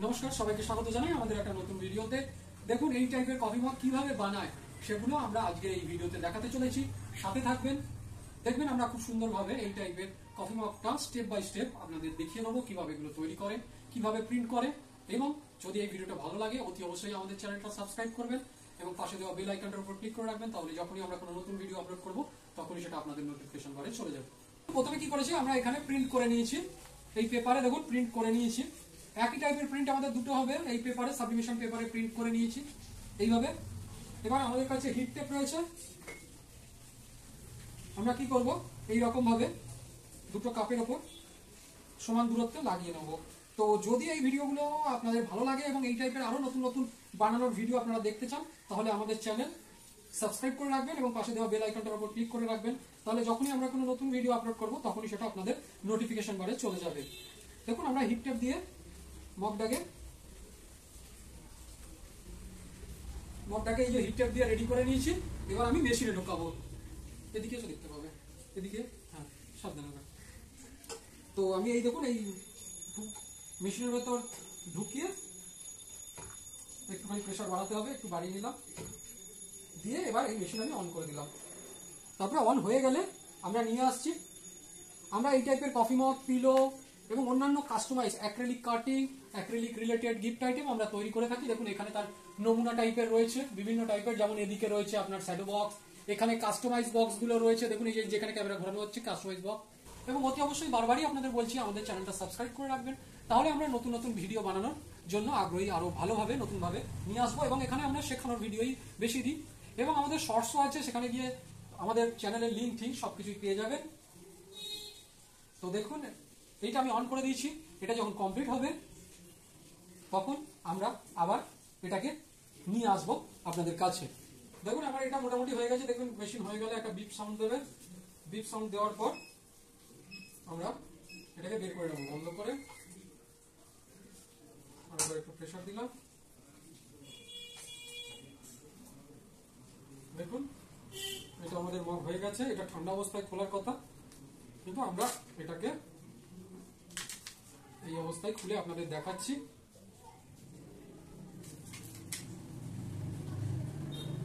নমস্কার, সবাইকে স্বাগত জানাই আমাদের একটা নতুন ভিডিওতে। দেখুন এই টাইপের কফি মগ কিভাবে বানায় সেগুলো আমরা আজকে এই ভিডিওতে দেখাতে চলেছি। সাথে থাকবেন, দেখবেন আমরা খুব সুন্দরভাবে এই টাইপের কফি মগটা স্টেপ বাই স্টেপ আপনাদের দেখিয়ে নেবো কিভাবে এগুলো তৈরি করে, কিভাবে প্রিন্ট করে। এবং যদি এই ভিডিওটা ভালো লাগে অতি অবশ্যই আমাদের চ্যানেলটা সাবস্ক্রাইব করবেন এবং পাশে দেওয়া বেল আইকনটার উপর ক্লিক করে রাখবেন, তাহলে যখনই আমরা কোনো নতুন ভিডিও আপলোড করবো তখনই সেটা আপনাদের নোটিফিকেশন বারে চলে যাবে। প্রথমে কি করেছি, আমরা এখানে প্রিন্ট করে নিয়েছি এই পেপারে। দেখুন প্রিন্ট করে নিয়েছি, একই টাইপের প্রিন্ট আমাদের দুটো হবে এই পেপারে, সাবলিমেশন পেপারে প্রিন্ট করে নিয়েছি এইভাবে। এবার আমাদের কাছে হিট টেপ রয়েছে, আমরা কি করব, এই রকম ভাবে দুটো কাপের ওপর সমান দূরত্বে লাগিয়ে নেব। তো যদি এই ভিডিওগুলো আপনাদের ভালো লাগে এবং এই টাইপের আরো নতুন নতুন বানানোর ভিডিও আপনারা দেখতে চান, তাহলে আমাদের চ্যানেল সাবস্ক্রাইব করে রাখবেন এবং পাশে দেওয়া বেল আইকনটার উপর ক্লিক করে রাখবেন, তাহলে যখনই আমরা কোনো নতুন ভিডিও আপলোড করব তখনই সেটা আপনাদের নোটিফিকেশন বারে চলে যাবে। দেখুন আমরা হিট টেপ দিয়ে মগটাকে এই যে হিট টেপ দিয়ে রেডি করে নিয়েছি। এবার আমি মেশিনে ঢোকাবো, এদিকে এসে দেখতে পাবে, এদিকে, হ্যাঁ সাবধানে। তো আমি এই দেখুন এই মেশিনের ভেতর ঢুকিয়ে একটুখানি প্রেসার বাড়াতে হবে, একটু বাড়িয়ে নিলাম, দিয়ে এবার এই মেশিন আমি অন করে দিলাম। তারপরে অন হয়ে গেলে আমরা নিয়ে আসছি, আমরা এই টাইপের কফি মগ, পিলো এবং অন্যান্য customize acrylic cutting, acrylic related gift item আমরা তৈরি করে থাকি। দেখুন এখানে তার নমুনা টাইপের রয়েছে বিভিন্ন টাইপের, যেমন এদিকে রয়েছে আপনার শ্যাডো বক্স, এখানে কাস্টমাইজ বক্স গুলো রয়েছে। দেখুন এই যে যেখানে ক্যামেরা ঘোরানো হচ্ছে কাস্টমাইজ বক্স। এবং অতি অবশ্যই বারবারই আপনাদের বলছি আমাদের চ্যানেলটা সাবস্ক্রাইব করে রাখবেন, তাহলে আমরা নতুন নতুন ভিডিও বানানোর জন্য আগ্রহী, আরো ভালোভাবে নতুনভাবে নিয়ে আসবো। এবং এখানে আমরা শেখানোর ভিডিওই বেশি দিই এবং আমাদের শর্টসও আছে, সেখানে গিয়ে আমাদের চ্যানেলের লিঙ্ক ঠিক সবকিছুই পেয়ে যাবেন। তো দেখুন এইটা আমি অন করে দিয়েছি, এটা যখন কমপ্লিট হবে তখন আমরা আবার এটাকে নিয়ে আসবো আপনাদের কাছে। দেখুন আমার এটা মোটামুটি হয়ে গেছে, দেখুন মেশিন হয়ে গেলে একটা বিপ সাউন্ড দেবে, বিপ সাউন্ড দেওয়ার পর আমরা এটাকে বের করে নেবো বন্ধ করে। আবার একটু প্রেসার দিলাম, দেখুন এটা আমাদের মগ হয়ে গেছে। এটা ঠান্ডা অবস্থায় খোলার কথা, কিন্তু আমরা এটাকে এই অবস্থায় খুলে আপনাদের দেখাচ্ছি।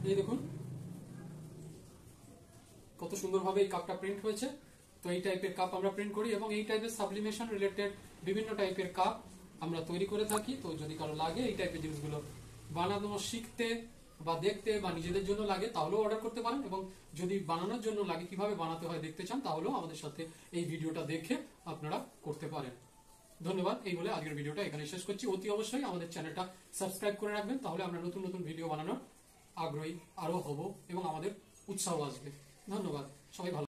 এই দেখুন কত সুন্দরভাবে এই কাপটা প্রিন্ট হয়েছে। তো এই টাইপের কাপ আমরা প্রিন্ট করি এবং এই টাইপের সাবলিমেশন রিলেটেড বিভিন্ন টাইপের কাপ আমরা তৈরি করে থাকি। তো যদি কারো লাগে এই টাইপের জিনিসগুলো বানানো শিখতে বা দেখতে বা নিজেদের জন্য লাগে তাহলেও অর্ডার করতে পারেন, এবং যদি বানানোর জন্য লাগে কিভাবে বানাতে হয় দেখতে চান তাহলেও আমাদের সাথে এই ভিডিওটা দেখে আপনারা করতে পারেন। ধন্যবাদ। এই বলে আজকের ভিডিওটা এখানে শেষ করছি। অতি অবশ্যই আমাদের চ্যানেলটা সাবস্ক্রাইব করে রাখবেন, তাহলে আমরা নতুন নতুন ভিডিও বানানোর আগ্রহী আরো হব এবং আমাদের উৎসাহ আসবে। ধন্যবাদ, সবাই ভালো।